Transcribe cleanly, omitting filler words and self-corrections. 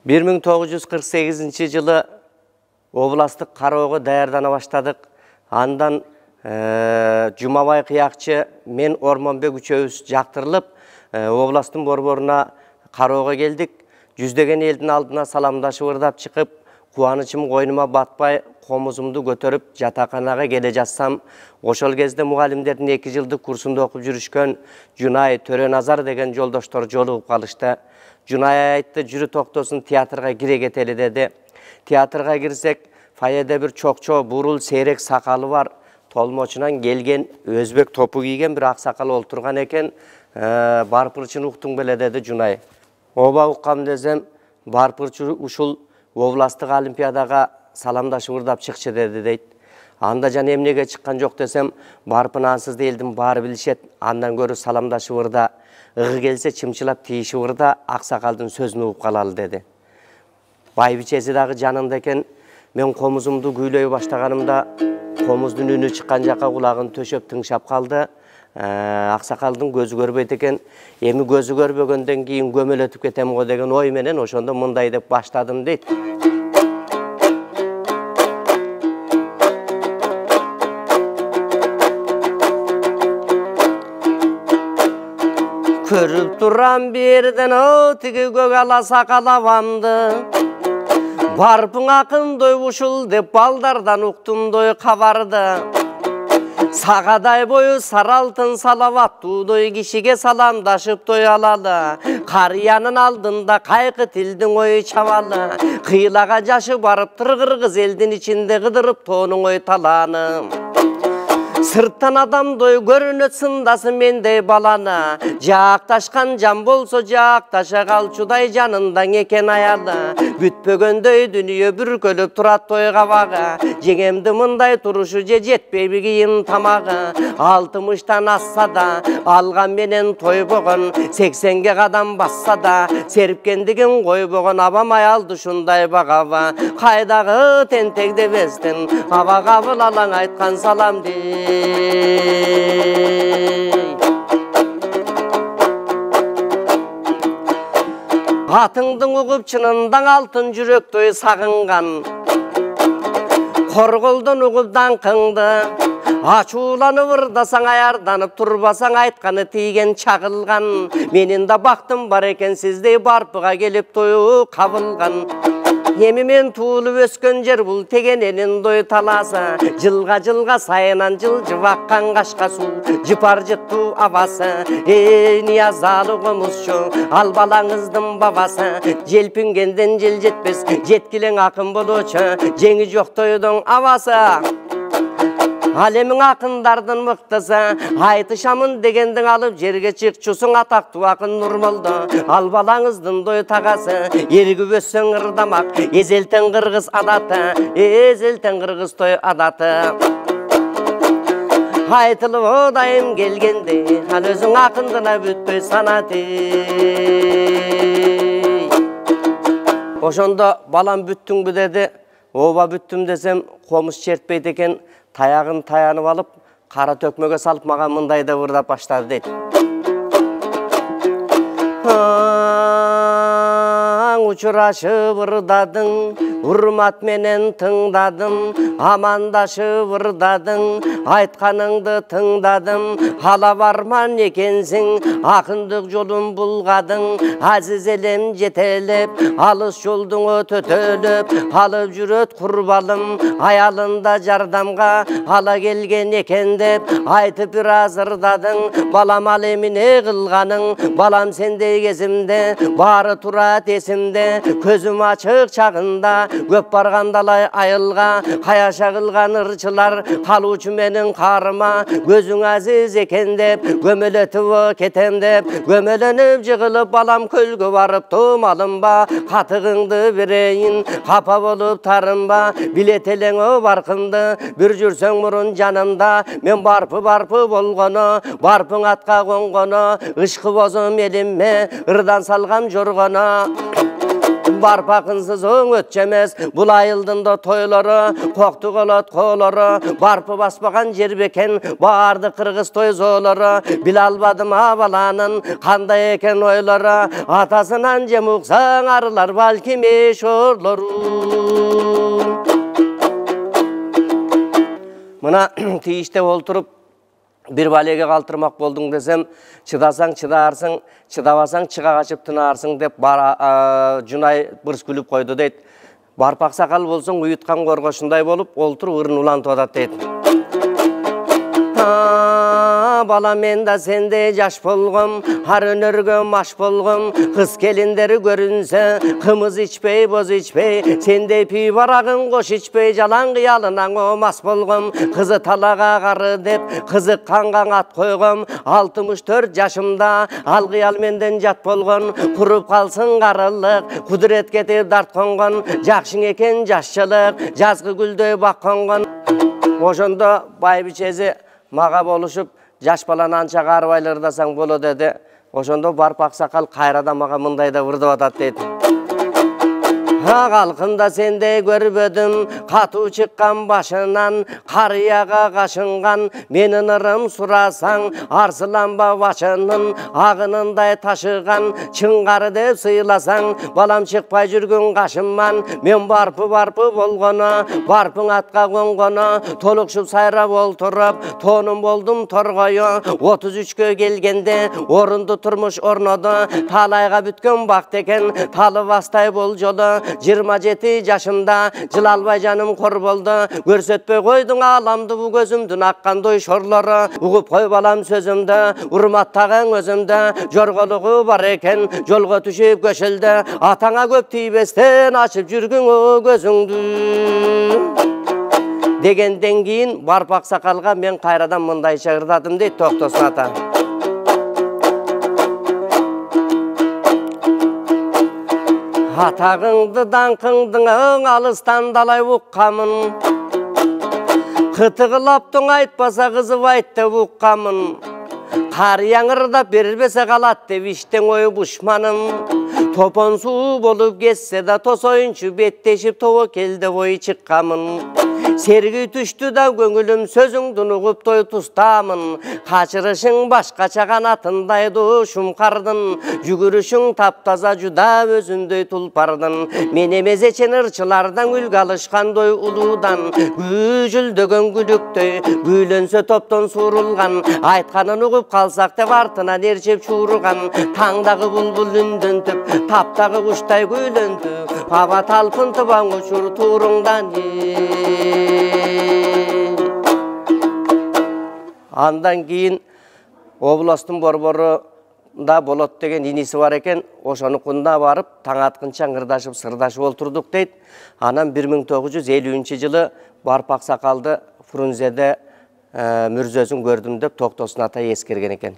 1948 жылы областық қарауға даярдана баштадық. Андан Жумабай Кыякчы мен Орманбек үчөөбүз жактырылып, областын борборуна кароого келдик. Жүздеген элдин алдына саламдашып ырдап чыгып, кубанычым койнума батпай, комузумду көтөрүп жатаканага келе жатсам, ошол кезде мугалимдердин 2 жылдык курсунда окуп жүрүшкөн Жунай Төрөназар деген жолдоштор жолугуп калышты. Жунай айтты, жүрү токтосун, театрга кире кетели деди. Театрга кирсек, фойеде бир чокчо бурул сейрек сакалы бар, толмочунан келген өзбек топу кийген бир аксакал олтурган экен. Барпырчын уктуң беле деди Жунай. Оба уккам десем, барпырчы ушул областык олимпиадага саламдашып ырдап чыкчы деди дейт. Анда жана эмнеге чыккан жок десем, барпын ансыз элдин баары билишет, андан көрү саламдашып ырда, ыгы келсе чымчылап тийишип ырда, аксакалдын сөзүн угуп калалы деди. Байбичеси дагы жанында экен. Мен комузумду күйлөй баштаганымда, комуздун үнү чыккан жака кулагын төшөп тыңшап калды. Аксакалдын көзү көрбөйт экен. Эми көзү көрбөгөндөн кийин көмөлөтүп кетем го деген ой менен ошондо мындай деп баштадым дейт. Көрүп турам берден тиги көк ала сакал абамды. Барпың акындой ушул деп балдардан уктумдой кабарды. Сагадай бою саралтын салаваттуудой кишиге саламдашып той алалы. Карыянын алдында кайкы тилдин ой чабалы. Кыйлага жашы барып тыргыргыз элдин ичинде кыдырып тоонуң ой таланы. Сырттан адамдой көрүнөт сындасы мендей баланы. Жакташкан жан болсо жакташа калчудай жанындаң экен аялы. Күтпөгөндөй дүнүйө бүркөлүп турат той кабагы. Жеңемди мындай турушу же жетпейби кийин тамагы. 60-тан асса да алган менен тойбогон, 80ге кадам басса да серипкендигин койбогон абам аялды ушундай багаба. Кайдагы тентек дебестен аба кабыл алаң айткан салам дей. Атыңдың угуп чынындаң алтын жүрөктөй сагынган. Корголдон угуп даңкыңды. Ачууланып ырдасаң аярданып, турбасаң айтканы тийген чагылган. Менин да бактым бар экен сиздей барпыга келип тою кабылган. Эми мен туулуп өскөн жер бул тегененин дой таласы. Жылга жылга сайынан жылжып аккан кашка суу, жыпар жыттуу абасы. Ниязалы комузчу, ал балаңыздын бабасы. Желпингенден жел жетпес, жеткилең акын болуучу, жеңи жок тойдун абасы. Ал эмиң акындардын мыктысы, айтышамын дегендиң алып жерге чыкчусуң атактуу акын Нурмолдо. Ал балаңыздын дой тагасы, эргип өссөң ырдамак, эзелтен кыргыз адаты, эзелтен кыргыз той адаты. Айтылып одайым келгенде, ал өзүң акындына бүттөй санаты. Ошондо балам бүттүңбү деди. Оба бүттүм десем, комуз чертпейт экен. Таягын таянып алып, кара төкмөгө салып мага мындай деп ырдап баштады дейт. Учурашып ырдадың, урмат менен тыңдадым, амандашып ырдадың, айтканыңды тыңдадым, ала барман экенсиң, акындык жолун булгадың, азиз элем жетелеп, алыс жолдуң өтөтөлөп, алып жүрөт курбалым, аялында жардамга ала келген экен деп, айтып бир аз ырдадың, балам ал эмне кылганың, балам сендей кезимде, баары турат эсимде. Көзүм ачык чагында көп баргандалай айылга, каяша кылган ырчылар калуучу менин карыма. Көзүң азиз экен деп көмөлөтүп кетем деп, көмөлөнүп жыгылып балам көлгө барып тумалымба. Катыгыңды берейин, капа болуп тарымба, билет элең о баркымды, бир жүрсөң мурун жанымда. Мен барпы болгону, барпың атка конгону, ышкы бозум элимме, ырдан салгам жоргону. Barpaqınsız öň ötçemez, bul ayıldında toylары, qoqtu qolat qo'lları, barpı baspagan jer beken, bardı qırgız toy zo'lары, bilalbadım avalanın, qanday eken oylары, atasынан jem uqsaň arılar balki meşorları. Mına tiyişte olturup bir balege qaltırmak boldun desem, çıdasaң çıdarsың, çıdabasaң çıga kaçıp tınarsың dep Junay bırs gülüp koydu deyt. Barpaq sakal bolsoň uyutkan korgoşunday bolup oltur ırın ulantып atat deyt. Bala men da sende jaş bolgum, har önörgö maş bolgum, kız kelinderi görünse, kımız içpey, boz içpey, sende pi baragın koş içpey, jalan kıyalından o mas bolgum, kızı talaga qarı dep, kızı kangan at koygum, 64 yaşımda, al kıyal menden jat bolgon, kurup kalsın qarılık, kudret ketip dart kongon, jakşın eken jaşçılık, жазgı gülдөy bak kongon. Oşonda baybiçesi maga boluşup, jaş balаны ança qarbaylardasaң bolo dedi. Oşondo Barpaq sakal kayrada maga mınday da vurdup atat deydi. Kalkında sende görübödüm, katu çıkkan başından, karıyaga kaşıngan, menin ırım surasan, arsılanba başının, ağınınday taşıgan, çıngarı dep sıylasan, balam çıkpay жүрgün kaşınman, men barpı bolgona, barpın atka kongona, tolukşup sayrap olturup, tonum boldum torgoyu, 33'kö gelgende, orundu turmuş ornodu, talayga bütkön bakt eken, talı bastay bol jolu, 27 yaşımda Cilalbay canım kor boldu, görsetpey koydun alamdı bu gözümdün akkandoy şorları, ugup koy balam sözümde, urmattağın özümde, jorgoluğu var eken, jolga tüşüp köşülde, atana köp tiybesten açıp жүрgün o gözüngdü. Degenden keyin Barpaq sakalga men kayradan mınday çağırdadım deyt Toktosun ata. Atağыңды даңқыңдың алыстан далай уққамын, қытығылаптың айтпаса қызып айтты уққамын, қар яңырда бербесе қалат деп іштен ой бұшманым, топон су болып кетсе да тосойыншы беттешіп тоғы келді ой шыққамын. Серги түшті да көңілім сөзіңді ұғып той тұстамын, қачырышың башқача қанатындайды шумқардың, жүгірішің таптаза жүда өзіндей тұлпардың, мен емез ечен ырчылардан үлгі алышқандой ұлудан, күжілдігін күдіктей, күйленсе топтан суырылған, айтқанын ұғып қалсақ деп артынан ершеп шуырған, таңдағы бұлбұл үндентіп, таптағы құштай күйленді, аба талпын тыбаң ұшыр турыңдан Андан кейін областың борборында болот деген иниси бар екен, ошонукунда барып, таң атқынша ыңырдашып, сырдашып олтурдук дейт. Анан 1950 жылы Барпақ сакалды Фрунзеде мүрзөсүн көрдүм деп Токтосун ата ескерген екен.